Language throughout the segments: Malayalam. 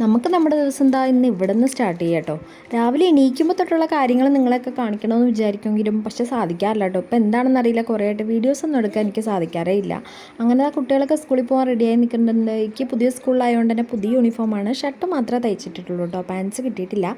നമുക്ക് നമ്മുടെ ദിവസം എന്താ ഇന്ന് ഇവിടെ നിന്ന് സ്റ്റാർട്ട് ചെയ്യാം കേട്ടോ. രാവിലെ എണീക്കുമ്പോൾ തൊട്ടുള്ള കാര്യങ്ങൾ നിങ്ങളൊക്കെ കാണിക്കണമെന്ന് വിചാരിക്കുമെങ്കിലും പക്ഷേ സാധിക്കാറില്ല കേട്ടോ. ഇപ്പോൾ എന്താണെന്ന് അറിയില്ല, കുറേ ആയിട്ട് വീഡിയോസ് ഒന്നും എടുക്കാൻ എനിക്ക് സാധിക്കാറേ ഇല്ല. അങ്ങനെ ആ കുട്ടികളൊക്കെ സ്കൂളിൽ പോകാൻ റെഡിയായി നിൽക്കുന്നുണ്ട്. എനിക്ക് പുതിയ സ്കൂളിലായതുകൊണ്ട് തന്നെ പുതിയ യൂണിഫോമാണ്. ഷർട്ട് മാത്രമേ തയ്ച്ചിട്ടിട്ടുള്ളൂ കേട്ടോ, പാൻസ് കിട്ടിയിട്ടില്ല.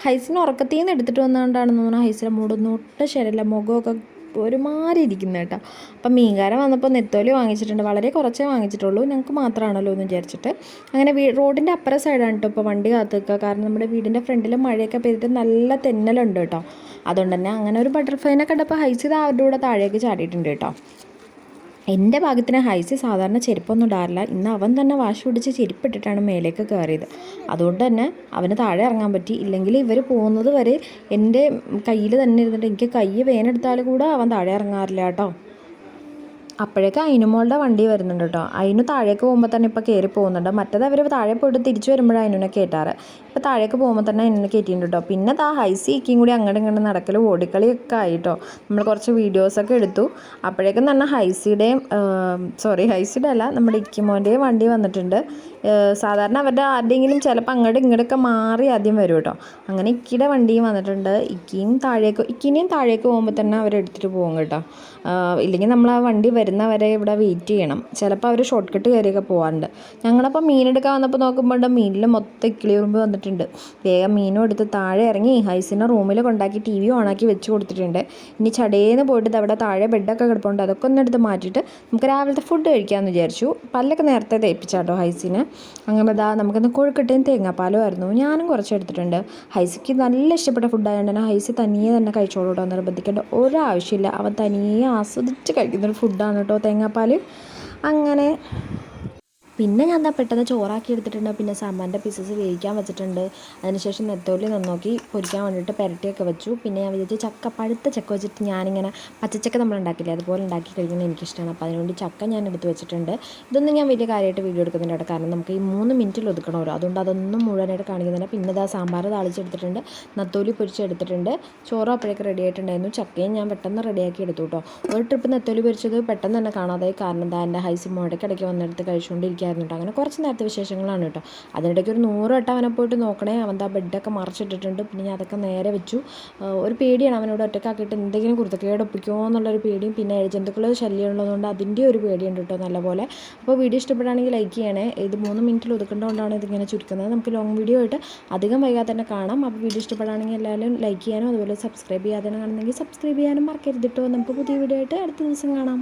ഹൈസിന് ഉറക്കത്തിൽ നിന്ന് എടുത്തിട്ട് വന്നുകൊണ്ടാണെന്ന് തോന്നുന്നു ഹൈസിലെ മൂടൊന്നും ഒട്ടും ശരിയല്ല, മുഖമൊക്കെ ഒരുമാതിരി ഇരിക്കുന്നത് കേട്ടോ. അപ്പം മീൻകാരൻ വന്നപ്പോൾ നെത്തോലി വാങ്ങിച്ചിട്ടുണ്ട്. വളരെ കുറച്ചേ വാങ്ങിച്ചിട്ടുള്ളൂ, ഞങ്ങൾക്ക് മാത്രമാണല്ലോ എന്ന് വിചാരിച്ചിട്ട്. അങ്ങനെ റോഡിൻ്റെ അപ്പുറ സൈഡാണ് കേട്ടോ ഇപ്പോൾ വണ്ടി കാത്ത് നിൽക്കുക. കാരണം നമ്മുടെ വീടിൻ്റെ ഫ്രണ്ടിൽ മഴയൊക്കെ പെയ്തിട്ട് നല്ല തെന്നലുണ്ട് കേട്ടോ. അതുകൊണ്ട് തന്നെ അങ്ങനെ ഒരു ബട്ടർഫ്ലൈനെ കണ്ടപ്പോൾ ഹൈസിത് അവരുടെ കൂടെ താഴേക്ക് ചാടിയിട്ടുണ്ട് കേട്ടോ. എൻ്റെ ഭാഗത്തിന് ഹൈസി സാധാരണ ചെരുപ്പൊന്നും ഇടാറില്ല. ഇന്ന് അവൻ തന്നെ വാശി പിടിച്ച് ചെരുപ്പിട്ടിട്ടാണ് മേലേക്ക് കയറിയത്. അതുകൊണ്ട് തന്നെ അവന് താഴെ ഇറങ്ങാൻ പറ്റി. ഇല്ലെങ്കിൽ ഇവർ പോകുന്നത് വരെ എൻ്റെ കയ്യിൽ തന്നെ ഇരുന്നിട്ട് എനിക്ക് കൈ വേനെടുത്താൽ കൂടെ അവൻ താഴെ ഇറങ്ങാറില്ല കേട്ടോ. അപ്പോഴേക്ക് അയിനുമോളുടെ വണ്ടി വരുന്നുണ്ട് കേട്ടോ. അയിനു താഴേക്ക് പോകുമ്പോൾ തന്നെ ഇപ്പോൾ കയറി പോകുന്നുണ്ട്. മറ്റേത് അവർ താഴെ പോയിട്ട് തിരിച്ചു വരുമ്പോഴാണ് അയിനുനെ കയറ്റാറ്. ഇപ്പോൾ താഴേക്ക് പോകുമ്പോൾ തന്നെ അയിനുനെ കയറ്റിയിട്ടുണ്ട് കേട്ടോ. പിന്നെ ആ ഹൈസിക്കും കൂടി അങ്ങോട്ടും ഇങ്ങോട്ടും നടക്കലും ഓടിക്കളിയൊക്കെ ആയി കേട്ടോ. നമ്മൾ കുറച്ച് വീഡിയോസൊക്കെ എടുത്തു. അപ്പോഴേക്കും തന്നെ ഹൈസിയുടെ അല്ല, നമ്മുടെ ഇക്കിമോൻ്റെയും വണ്ടി വന്നിട്ടുണ്ട്. സാധാരണ അവരുടെ ആരുടെയെങ്കിലും ചിലപ്പോൾ അങ്ങോട്ടും ഇങ്ങോട്ടൊക്കെ മാറി ആദ്യം വരും കേട്ടോ. അങ്ങനെ ഇക്കിയുടെ വണ്ടിയും വന്നിട്ടുണ്ട്. ഇക്കിനെയും താഴേക്ക് പോകുമ്പോൾ തന്നെ അവരെടുത്തിട്ട് പോകും കേട്ടോ. ഇല്ലെങ്കിൽ നമ്മൾ ആ വണ്ടി വരുന്നവരെ ഇവിടെ വെയിറ്റ് ചെയ്യണം. ചിലപ്പോൾ അവർ ഷോർട്ട് കട്ട് കയറിയൊക്കെ പോകാറുണ്ട്. ഞങ്ങളപ്പോൾ മീനെടുക്കാൻ വന്നപ്പോൾ നോക്കുമ്പോൾ മീനിൽ മൊത്തം ഇക്കിളിയുറുമ്പ് വന്നിട്ടുണ്ട്. വേഗം മീനും എടുത്ത് താഴെ ഇറങ്ങി ഹൈസിനെ റൂമിൽ കൊണ്ടാക്കി TV ഓണാക്കി വെച്ച് കൊടുത്തിട്ടുണ്ട്. ഇനി ചടേന്ന് പോയിട്ട് അവിടെ താഴെ ബെഡൊക്കെ കിടപ്പുണ്ട്, അതൊക്കെ ഒന്ന് എടുത്ത് മാറ്റിയിട്ട് നമുക്ക് രാവിലത്തെ ഫുഡ് കഴിക്കാമെന്ന് വിചാരിച്ചു. പല്ലൊക്കെ നേരത്തെ തേപ്പിച്ചാട്ടോ ഹൈസിന്. അങ്ങനെ നമുക്കിന്ന് കോഴിക്കട്ടയും തേങ്ങാപ്പാലും ആയിരുന്നു. ഞാനും കുറച്ച് എടുത്തിട്ടുണ്ട്. ഹൈസിക്ക് നല്ല ഇഷ്ടപ്പെട്ട ഫുഡായതുകൊണ്ട് തന്നെ ഹൈസി തനിയെ തന്നെ കഴിച്ചോളൂ കേട്ടോ. നിർബന്ധിക്കേണ്ട ഒരാവശ്യമില്ല. അവൻ തനിയെ ആസ്വദിച്ച് കഴിക്കുന്നൊരു ഫുഡാണ് കേട്ടോ തേങ്ങാപ്പാൽ. അങ്ങനെ പിന്നെ ഞാൻ പെട്ടെന്ന് ചോറാക്കി എടുത്തിട്ടുണ്ട്. പിന്നെ സാമ്പാറിൻ്റെ പീസസ് വേവിക്കാൻ വെച്ചിട്ടുണ്ട്. അതിനുശേഷം നെത്തോലി നന്നാക്കി പൊരിക്കാൻ വേണ്ടിയിട്ട് പുരട്ടിയൊക്കെ വെച്ചു. പിന്നെ ഞാൻ വിചാരിച്ചു പഴുത്ത ചക്ക വെച്ചിട്ട് ഞാനിങ്ങനെ പച്ചച്ചക്ക നമ്മൾ ഉണ്ടാക്കില്ലേ, അതുപോലെ ഉണ്ടാക്കി കഴിക്കുന്നത് എനിക്കിഷ്ടമാണ്. അപ്പോൾ അതിനുവേണ്ടി ചക്ക ഞാൻ എടുത്ത് വെച്ചിട്ടുണ്ട്. ഇതൊന്നും ഞാൻ വലിയ കാര്യമായിട്ട് വീഡിയോ എടുക്കുന്നുണ്ട് കേട്ടോ. കാരണം നമുക്ക് ഈ 3 മിനിറ്റിൽ ഒതുക്കണമല്ലോ. അതുകൊണ്ട് അതൊന്നും മുഴുവനായിട്ട് കാണിക്കുന്നില്ല. പിന്നെ സാമ്പാർ താളിച്ചെടുത്തിട്ടുണ്ട്, നെത്തോലി പൊരിച്ചെടുത്തിട്ടുണ്ട്. ചോറും അപ്പോഴേക്ക് റെഡി ആയിട്ടുണ്ടായിരുന്നു. ചക്കയും ഞാൻ പെട്ടെന്ന് റെഡിയാക്കി എടുത്തു കേട്ടോ. ഒരു ട്രിപ്പ് നെത്തോലി പൊരിച്ചത് പെട്ടെന്ന് തന്നെ കാണാതായി. കാരണം എൻ്റെ ഹൈസി മുടക്കിടയ്ക്ക് വന്നെടുത്ത് കഴിച്ചുകൊണ്ടിരിക്കുക. അങ്ങനെ കുറച്ച് നേരത്തെ വിശേഷങ്ങളാണ് കേട്ടോ. അതിനിടയ്ക്ക് ഒരു 100 വട്ടം അവനെ പോയിട്ട് നോക്കണേ. അവൻ ബെഡൊക്കെ മറച്ചിട്ടിട്ടുണ്ട്. പിന്നെ ഞാൻ അതൊക്കെ നേരെ വെച്ചു. ഒരു പേടിയാണ് അവനോട് ഒറ്റക്കാക്കിയിട്ട് എന്തെങ്കിലും കുരുത്തക്കേട് ഒപ്പിക്കുമോ എന്നുള്ളൊരു പേടിയും പിന്നെ ജന്തുക്കളുടെ ശല്യം ഉള്ളതുകൊണ്ട് അതിൻ്റെ ഒരു പേടിയുണ്ട് കേട്ടോ നല്ലപോലെ. അപ്പോൾ വീഡിയോ ഇഷ്ടപ്പെടുകയാണെങ്കിൽ ലൈക്ക് ചെയ്യണേ. ഇത് 3 മിനിറ്റിൽ ഒതുക്കേണ്ടതുകൊണ്ടാണ് ഇതിങ്ങനെ ചുരുക്കുന്നത്. നമുക്ക് ലോങ് വീഡിയോ ആയിട്ട് അധികം വൈകാതെ തന്നെ കാണാം. അപ്പോൾ വീഡിയോ ഇഷ്ടപ്പെടുകയാണെങ്കിൽ എല്ലാവരും ലൈക്ക് ചെയ്യാനും അതുപോലെ സബ്സ്ക്രൈബ് ചെയ്യാതെ കാണുന്നെങ്കിൽ സബ്സ്ക്രൈബ് ചെയ്യാനും മറക്കരുത് കേട്ടോ. നമുക്ക് പുതിയ വീഡിയോ ആയിട്ട് അടുത്ത ദിവസം കാണാം.